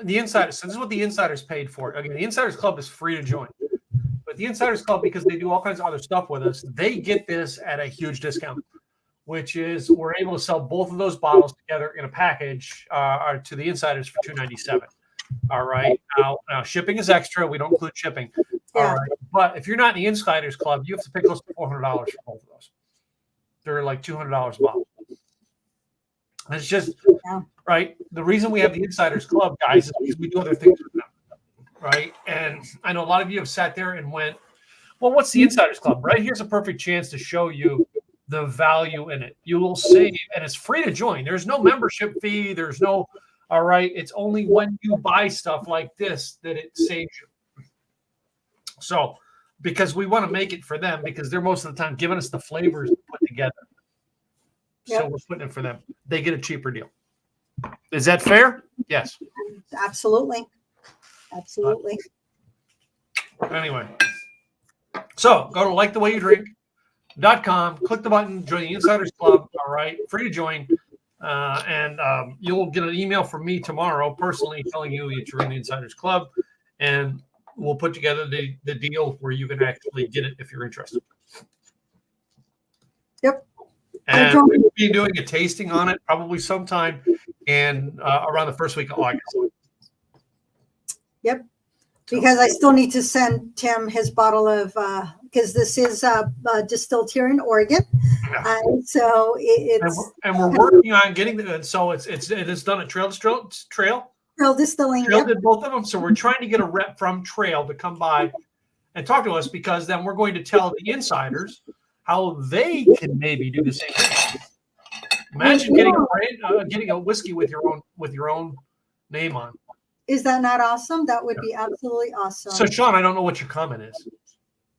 the Insiders, so this is what the Insiders paid for. Again, the Insiders Club is free to join. But the Insiders Club, because they do all kinds of other stuff with us, they get this at a huge discount, which is we're able to sell both of those bottles together in a package to the Insiders for $297. All right. Now shipping is extra. We don't include shipping. Yeah. All right. But if you're not in the Insiders Club, you have to pay close to $400 for both of those. They're like $200 a bottle. And it's just right. The reason we have the Insiders Club, guys, is because we do other things with them. Right. And I know a lot of you have sat there and went, well, what's the Insiders Club? Right. Here's a perfect chance to show you the value in it. You will save, and it's free to join. There's no membership fee. There's no, all right. It's only when you buy stuff like this that it saves you. So, because we want to make it for them, because they're most of the time giving us the flavors to put together. Yep. So we're putting it for them. They get a cheaper deal. Is that fair? Yes. Absolutely. Absolutely. Anyway, so go to likethewayyoudrink.com, click the button, join the Insiders Club. All right, free to join. And you'll get an email from me tomorrow personally telling you that you're in the Insiders Club, and we'll put together the deal where you can actually get it if you're interested. Yep. And we'll be doing a tasting on it probably sometime around the first week of August. Yep. Because I still need to send Tim his bottle of, because this is distilled here in Oregon. Yeah. So it's. And we're working on getting so it is done at Trail Distilling. Trail did both of them. So we're trying to get a rep from Trail to come by and talk to us, because then we're going to tell the insiders how they can maybe do the same thing. Imagine getting a whiskey with your own name on. Is that not awesome? That would be absolutely awesome. So, Sean, I don't know what your comment is.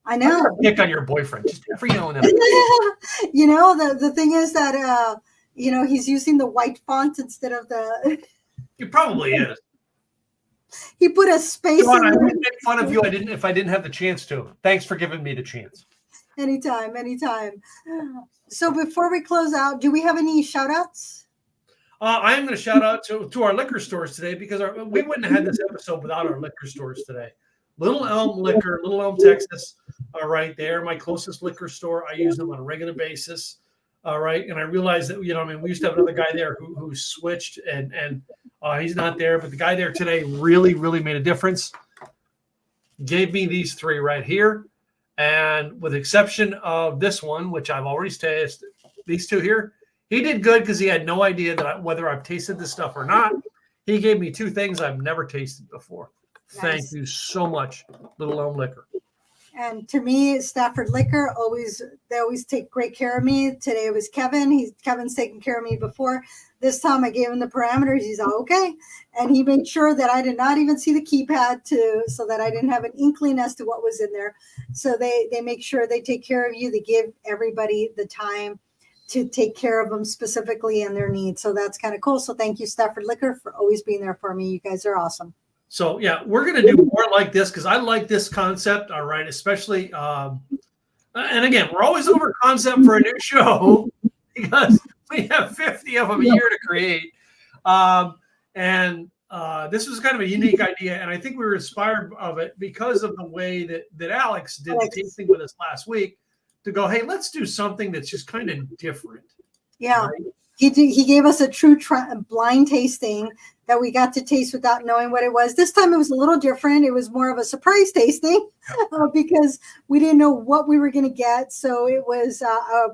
I know. Pick on your boyfriend just every now and then. The thing is that he's using the white font instead of the. He probably is. He put a space. Sean, I wouldn't make fun of you. If I didn't have the chance to. Thanks for giving me the chance. Anytime. So before we close out, do we have any shout outs? I am going to shout out to our liquor stores today, because we wouldn't have had this episode without our liquor stores today. Little Elm Liquor, Little Elm, Texas. All right, they're my closest liquor store. I use them on a regular basis. All right, and I realized that we used to have another guy there who switched, and He's not there, but the guy there today really, really made a difference. Gave me these 3 right here. And with the exception of this one, which I've already tasted, these 2 here, he did good because he had no idea that whether I've tasted this stuff or not. He gave me 2 things I've never tasted before. Nice. Thank you so much, Little Elm Liquor. And to me, Stafford Liquor they always take great care of me. Today it was Kevin. Kevin's taken care of me before. This time I gave him the parameters. He's all okay. And he made sure that I did not even see the keypad so that I didn't have an inkling as to what was in there. So they make sure they take care of you. They give everybody the time to take care of them specifically and their needs. So that's kind of cool. So thank you, Stafford Liquor, for always being there for me. You guys are awesome. So, yeah, we're going to do more like this because I like this concept, all right, especially and again, we're always over concept for a new show because we have 50 of them a year to create. This was kind of a unique idea, and I think we were inspired of it because of the way that Alex did the tasting with us last week to go, hey, let's do something that's just kind of different. Yeah. Right? He gave us a true blind tasting that we got to taste without knowing what it was. This time it was a little different. It was more of a surprise tasting because we didn't know what we were going to get. So it was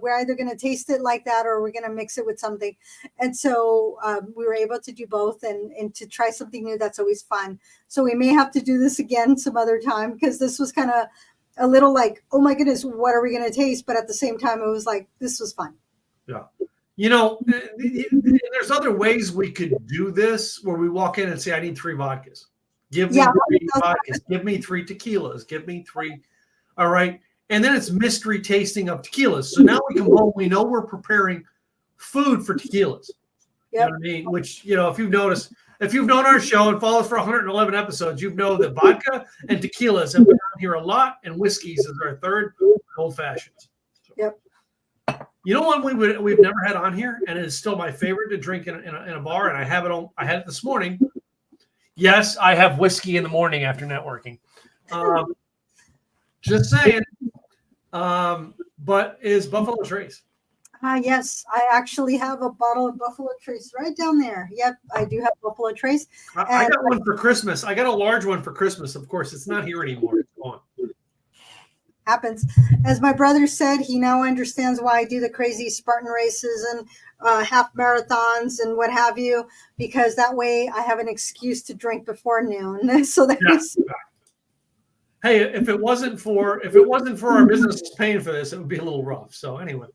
we're either going to taste it like that or we're going to mix it with something. And so we were able to do both and to try something new. That's always fun. So we may have to do this again some other time because this was kind of a little like, oh my goodness, what are we going to taste? But at the same time, it was like, this was fun. Yeah. You know, there's other ways we could do this where we walk in and say, I need 3 vodkas. Give me 3 vodkas. Give me 3 tequilas. Give me 3. All right. And then it's mystery tasting of tequilas. So now we come home, we know we're preparing food for tequilas. Yep. You know what I mean? Which, you know, if you've noticed, if you've known our show and followed us for 111 episodes, you know that vodka and tequilas have been on here a lot, and whiskeys is our third, old fashions. So. Yep. You know what we've never had on here, and it is still my favorite to drink in a bar, and I had it this morning. Yes, I have whiskey in the morning after networking. Just saying. But is Buffalo Trace? Yes, I actually have a bottle of Buffalo Trace right down there. Yep, I do have Buffalo Trace. I got one for Christmas. I got a large one for Christmas. Of course, it's not here anymore. It's gone. Happens. As my brother said, he now understands why I do the crazy Spartan races and half marathons and what have you, because that way I have an excuse to drink before noon. So that's hey, if it wasn't for our businesses paying for this, it would be a little rough. So anyway,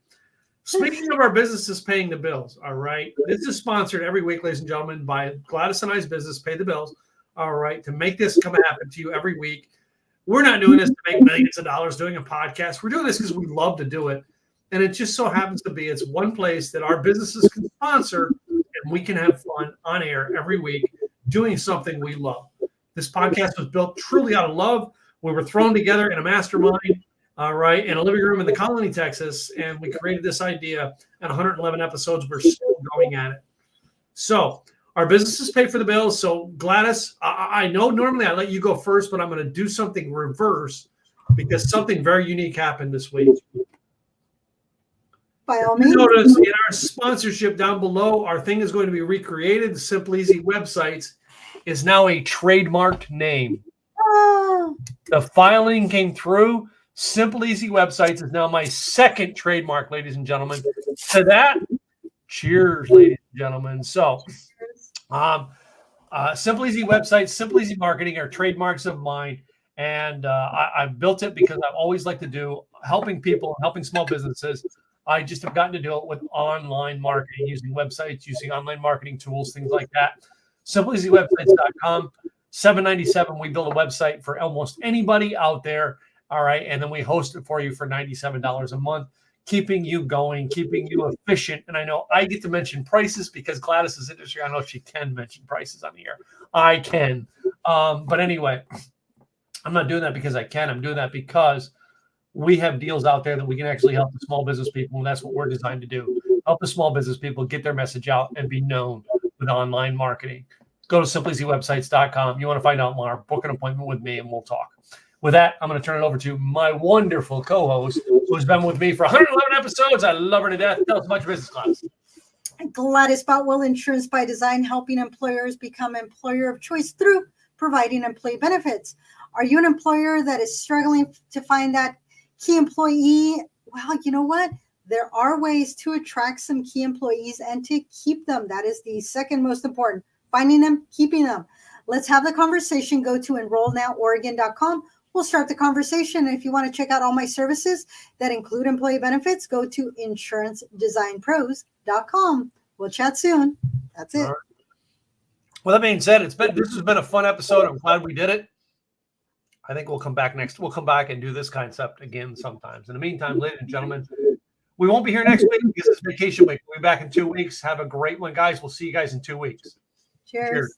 speaking of our businesses paying the bills, all right, this is sponsored every week, ladies and gentlemen, by Gladys and I's business, Pay the Bills. All right, to make this come happen to you every week. We're not doing this to make millions of dollars doing a podcast. We're doing this because we love to do it. And it just so happens to be it's one place that our businesses can sponsor and we can have fun on air every week doing something we love. This podcast was built truly out of love. We were thrown together in a mastermind, all right, in a living room in the Colony, Texas, and we created this idea. And 111 episodes, we're still going at it. So our businesses pay for the bills. So Gladys, I know normally I let you go first, but I'm going to do something reverse because something very unique happened this week. By all means. Notice in our sponsorship down below, our thing is going to be recreated. The Simple Easy Websites is now a trademarked name. The filing came through. Simple Easy Websites is now my second trademark, ladies and gentlemen. To that, cheers, ladies and gentlemen. So, Simple Easy Websites, Simple Easy Marketing are trademarks of mine. And I've built it because I've always liked to do helping people, helping small businesses. I just have gotten to do it with online marketing, using websites, using online marketing tools, things like that. SimpleEasyWebsites.com. $7.97. We build a website for almost anybody out there. All right. And then we host it for you for $97 a month, keeping you going, keeping you efficient. And I know I get to mention prices because Gladys is industry. I know she can mention prices on the air. I can. But anyway, I'm not doing that because I can. I'm doing that because we have deals out there that we can actually help the small business people. And that's what we're designed to do. Help the small business people get their message out and be known with online marketing. Go to SimpleEasyWebsites.com. You want to find out more, book an appointment with me and we'll talk. With that, I'm going to turn it over to my wonderful co-host who's been with me for 111 episodes. I love her to death. Tell us about your business, Gladys. Gladys Boutwell Insurance by Design, helping employers become employer of choice through providing employee benefits. Are you an employer that is struggling to find that key employee? Well, you know what? There are ways to attract some key employees and to keep them. That is the second most important. Finding them, keeping them. Let's have the conversation. Go to enrollnoworegon.com. We'll start the conversation. And if you want to check out all my services that include employee benefits, go to insurancedesignpros.com. We'll chat soon. That's it. Right. Well, that being said, this has been a fun episode. I'm glad we did it. I think we'll come back next. We'll come back and do this concept again sometimes. In the meantime, ladies and gentlemen, we won't be here next week because it's vacation week. We'll be back in 2 weeks. Have a great one, guys. We'll see you guys in 2 weeks. Cheers.